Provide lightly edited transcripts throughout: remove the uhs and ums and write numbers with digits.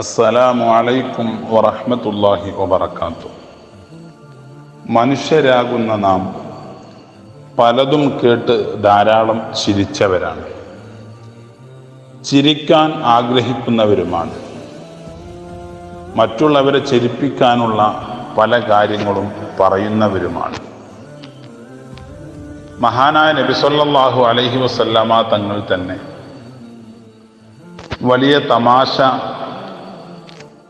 അസ്സലാമു അലൈക്കും വറഹ്മത്തുള്ളാഹി വബറകാതുഹു. മനുഷ്യരാകുന്ന നാം പലതും കേട്ട് ധാരാളം ചിരിച്ചവരാണ്, ചിരിക്കാൻ ആഗ്രഹിക്കുന്നവരുമാണ്. മറ്റുള്ളവരെ ചിരിപ്പിക്കാനുള്ള പല കാര്യങ്ങളും പറയുന്നവരുമാണ്. മഹാനായ നബി സല്ലല്ലാഹു അലൈഹി വസല്ലമ തങ്ങൾ തന്നെ വലിയ തമാശ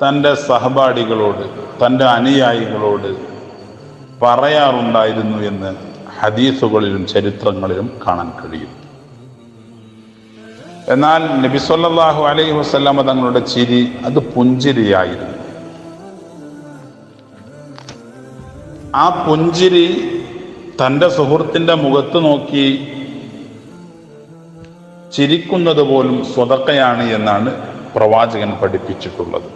തൻ്റെ സഹപാഠികളോട്, തൻ്റെ അനുയായികളോട് പറയാറുണ്ടായിരുന്നു എന്ന് ഹദീസുകളിലും ചരിത്രങ്ങളിലും കാണാൻ കഴിയും. എന്നാൽ നബി സല്ലല്ലാഹു അലൈഹി വസല്ലമ തങ്ങളുടെ ചിരി അത് പുഞ്ചിരിയായിരുന്നു. ആ പുഞ്ചിരി തൻ്റെ സുഹൃത്തിൻ്റെ മുഖത്ത് നോക്കി ചിരിക്കുന്നത് പോലും സ്വതക്കയാണ് എന്നാണ് പ്രവാചകൻ പഠിപ്പിച്ചിട്ടുള്ളത്.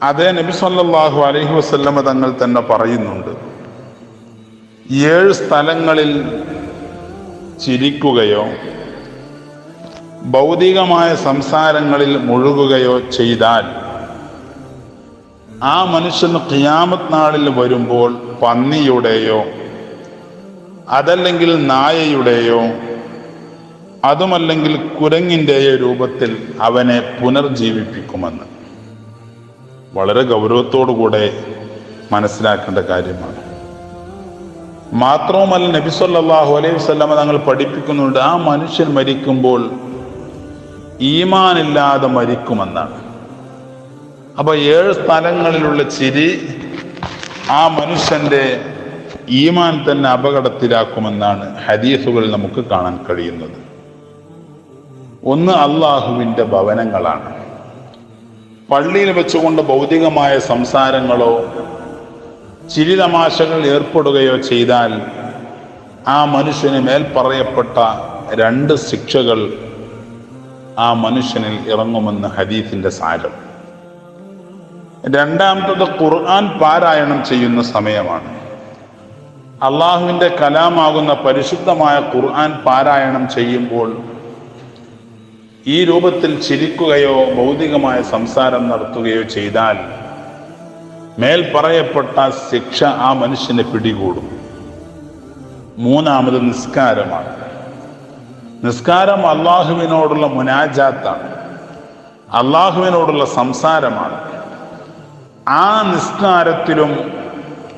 അതേ നബി സല്ലല്ലാഹു അലൈഹി വസല്ലമ തങ്ങൾ തന്നെ പറയുന്നുണ്ട്, 7 സ്ഥലങ്ങളിൽ ചിരിക്കുകയോ ഭൗതികമായ സംസാരങ്ങളിൽ മുഴുകുകയോ ചെയ്താൽ ആ മനുഷ്യന് ഖിയാമത്ത് നാളിൽ വരുമ്പോൾ പന്നിയുടെയോ അതല്ലെങ്കിൽ നായയുടെയോ അതുമല്ലെങ്കിൽ കുരങ്ങിൻ്റെയോ രൂപത്തിൽ അവനെ പുനർജീവിപ്പിക്കുമെന്ന്. വളരെ ഗൗരവത്തോടുകൂടെ മനസ്സിലാക്കേണ്ട കാര്യമാണ്. മാത്രവുമല്ല, നബി സല്ലല്ലാഹു അലൈഹി വസല്ലമ തങ്ങൾ പഠിപ്പിക്കുന്നുണ്ട്, ആ മനുഷ്യൻ മരിക്കുമ്പോൾ ഈമാനില്ലാതെ മരിക്കുമെന്നാണ്. അപ്പൊ 7 സ്ഥലങ്ങളിലുള്ള ചിരി ആ മനുഷ്യന്റെ ഈമാൻ തന്നെ അപകടത്തിലാക്കുമെന്നാണ് ഹദീസുകളിൽ നമുക്ക് കാണാൻ കഴിയുന്നത്. ഒന്ന്, അള്ളാഹുവിൻ്റെ ഭവനങ്ങളാണ്. പള്ളിയിൽ വെച്ചുകൊണ്ട് ഭൗതികമായ സംസാരങ്ങളോ ചിരിതമാശകൾ ഏർപ്പെടുകയോ ചെയ്താൽ ആ മനുഷ്യന് മേൽ പറയപ്പെട്ട 2 ശിക്ഷകൾ ആ മനുഷ്യനിൽ ഇറങ്ങുമെന്ന് ഹദീസിന്റെ സാരം. രണ്ടാമത്തത്, ഖുർആൻ പാരായണം ചെയ്യുന്ന സമയമാണ്. അള്ളാഹുവിൻ്റെ കലാമാകുന്ന പരിശുദ്ധമായ ഖുർആൻ പാരായണം ചെയ്യുമ്പോൾ ഈ രൂപത്തിൽ ചിരിക്കുകയോ ഭൗതികമായ സംസാരം നടത്തുകയോ ചെയ്താൽ മേൽ പറയപ്പെട്ട ശിക്ഷ ആ മനുഷ്യനെ പിടികൂടും. മൂന്നാമത്, നിസ്കാരമാണ്. നിസ്കാരം അള്ളാഹുവിനോടുള്ള മുനാജാത്താണ്, അള്ളാഹുവിനോടുള്ള സംസാരമാണ്. ആ നിസ്കാരത്തിലും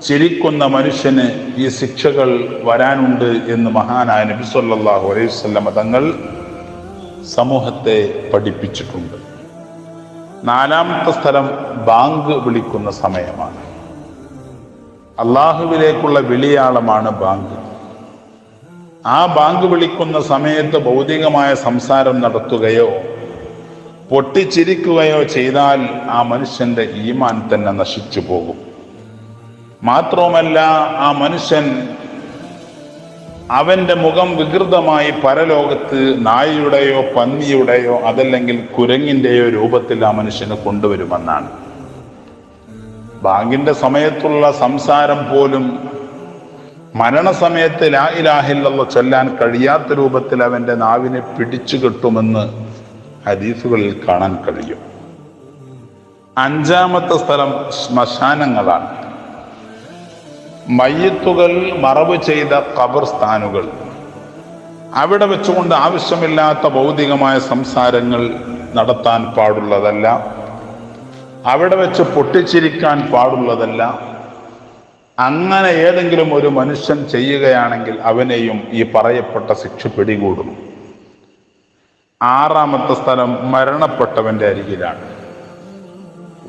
ചിരിക്കുന്ന മനുഷ്യന് ഈ ശിക്ഷകൾ വരാനുണ്ട് എന്ന് മഹാനായ നബി സല്ലല്ലാഹു അലൈഹി വസല്ലമ തങ്ങൾ സമൂഹത്തെ പഠിപ്പിച്ചിട്ടുണ്ട്. 4-ാമത്തെ സ്ഥലം ബാങ്ക് വിളിക്കുന്ന സമയമാണ്. അള്ളാഹുവിലേക്കുള്ള വിളിയാളമാണ് ബാങ്ക്. ആ ബാങ്ക് വിളിക്കുന്ന സമയത്ത് ഭൗതികമായ സംസാരം നടത്തുകയോ പൊട്ടിച്ചിരിക്കുകയോ ചെയ്താൽ ആ മനുഷ്യന്റെ ഈമാൻ തന്നെ നശിച്ചു പോകും. മാത്രവുമല്ല, ആ മനുഷ്യൻ അവന്റെ മുഖം വികൃതമായി പരലോകത്ത് നായയുടെയോ പന്നിയുടെയോ അതല്ലെങ്കിൽ കുരങ്ങിന്റെയോ രൂപത്തിൽ ആ മനുഷ്യന് കൊണ്ടുവരുമെന്നാണ്. ബാങ്കിന്റെ സമയത്തുള്ള സംസാരം പോലും മരണസമയത്ത് ലാ ഇലാഹ ഇല്ലല്ലാഹ് ചൊല്ലാൻ കഴിയാത്ത രൂപത്തിൽ അവന്റെ നാവിനെ പിടിച്ചു കെട്ടുമെന്ന് ഹദീസുകളിൽ കാണാൻ കഴിയും. 5-ാമത്തെ സ്ഥലം ശ്മശാനങ്ങളാണ്. മയ്യിത്തുകൾ മറവ് ചെയ്ത ഖബർസ്ഥാനുകൾ. അവിടെ വെച്ചുകൊണ്ട് ആവശ്യമില്ലാത്ത ഭൗതികമായ സംസാരങ്ങൾ നടത്താൻ പാടുള്ളതല്ല, അവിടെ വെച്ച് പൊട്ടിച്ചിരിക്കാൻ പാടുള്ളതല്ല. അങ്ങനെ ഏതെങ്കിലും ഒരു മനുഷ്യൻ ചെയ്യുകയാണെങ്കിൽ അവനെയും ഈ പറയപ്പെട്ട ശിക്ഷ പിടികൂടും. 6-ാമത്തെ സ്ഥലം മരണപ്പെട്ടവന്റെ അരികിലാണ്.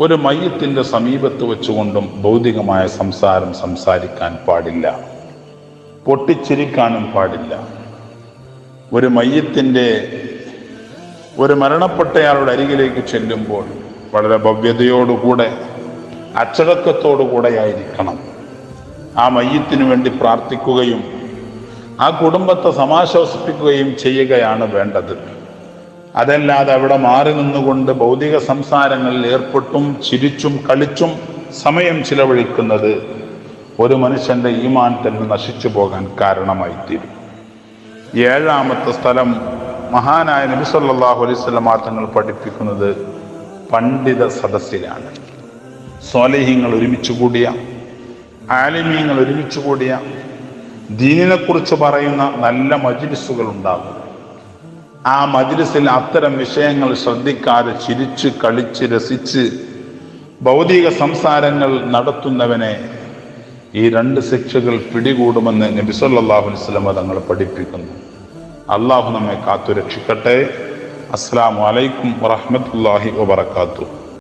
ഒരു മയ്യത്തിന്റെ സമീപത്ത് വെച്ചുകൊണ്ടും ഭൗതികമായ സംസാരം സംസാരിക്കാൻ പാടില്ല, പൊട്ടിച്ചിരിക്കാനും പാടില്ല. ഒരു മരണപ്പെട്ടയാളുടെ അരികിലേക്ക് ചെല്ലുമ്പോൾ വളരെ ഭവ്യതയോടുകൂടെ അച്ചടക്കത്തോടുകൂടെ ആയിരിക്കണം ആ മയ്യത്തിനു വേണ്ടി പ്രാർത്ഥിക്കുകയും ആ കുടുംബത്തെ സമാശ്വസിപ്പിക്കുകയും ചെയ്യുകയാണ് വേണ്ടത്. അതല്ലാതെ അവിടെ മാറി നിന്നുകൊണ്ട് ഭൗതിക സംസാരങ്ങളിൽ ഏർപ്പെട്ടും ചിരിച്ചും കളിച്ചും സമയം ചിലവഴിക്കുന്നത് ഒരു മനുഷ്യന്റെ ഈമാൻ തന്നെ നശിച്ചു പോകാൻ കാരണമായി തീരും. 7-ാമത്തെ സ്ഥലം മഹാനായ നബി സല്ലല്ലാഹു അലൈഹി വസല്ലം തങ്ങൾ പഠിപ്പിക്കുന്നത് പണ്ഡിത സദസ്സിലാണ്. സ്വാലിഹീങ്ങൾ ഒരുമിച്ച് കൂടിയ, ആലിമീങ്ങൾ ഒരുമിച്ച് കൂടിയ, ദീനിനെ കുറിച്ച് പറയുന്ന നല്ല മജ്ലിസുകൾ ഉണ്ടാകും. ആ മജ്ലിസിൽ അത്തരം വിഷയങ്ങൾ ശ്രദ്ധിക്കാതെ ചിരിച്ച് കളിച്ച് രസിച്ച് ഭൗതിക സംസാരങ്ങൾ നടത്തുന്നവനെ ഈ 2 ശിക്ഷകൾ പിടികൂടുമെന്ന് നബി സല്ലല്ലാഹു അലൈഹി വസല്ലം തങ്ങൾ പഠിപ്പിക്കുന്നു. അള്ളാഹു നമ്മെ കാത്തുരക്ഷിക്കട്ടെ. അസ്സലാമു അലൈക്കും വറഹ്മത്തുള്ളാഹി വബറകാതുഹു.